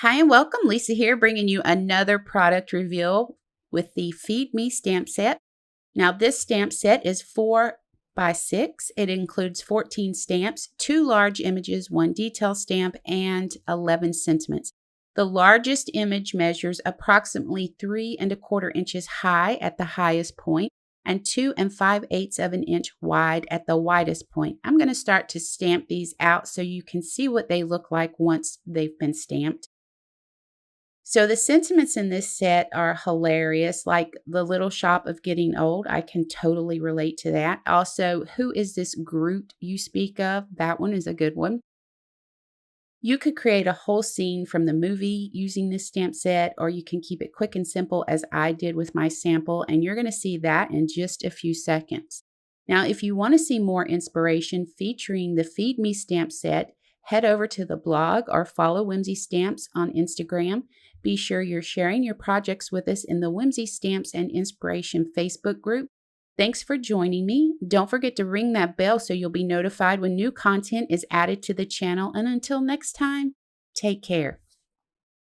Hi and welcome. Lisa here, bringing you another product reveal with the Feed Me stamp set. Now, this stamp set is 4 by 6. It includes 14 stamps, 2 large images, 1 detail stamp, and 11 sentiments. The largest image measures approximately 3¼ inches high at the highest point and 2 5/8 of an inch wide at the widest point. I'm going to start to stamp these out so you can see what they look like once they've been stamped. So the sentiments in this set are hilarious, like the little shop of getting old. I can totally relate to that. Also, who is this Groot you speak of? That one is a good one. You could create a whole scene from the movie using this stamp set, or you can keep it quick and simple as I did with my sample, and you're going to see that in just a few seconds. Now, if you want to see more inspiration featuring the Feed Me stamp set, head over to the blog or follow Whimsy Stamps on Instagram. Be sure you're sharing your projects with us in the Whimsy Stamps and Inspiration Facebook group. Thanks for joining me. Don't forget to ring that bell so you'll be notified when new content is added to the channel. And until next time, take care.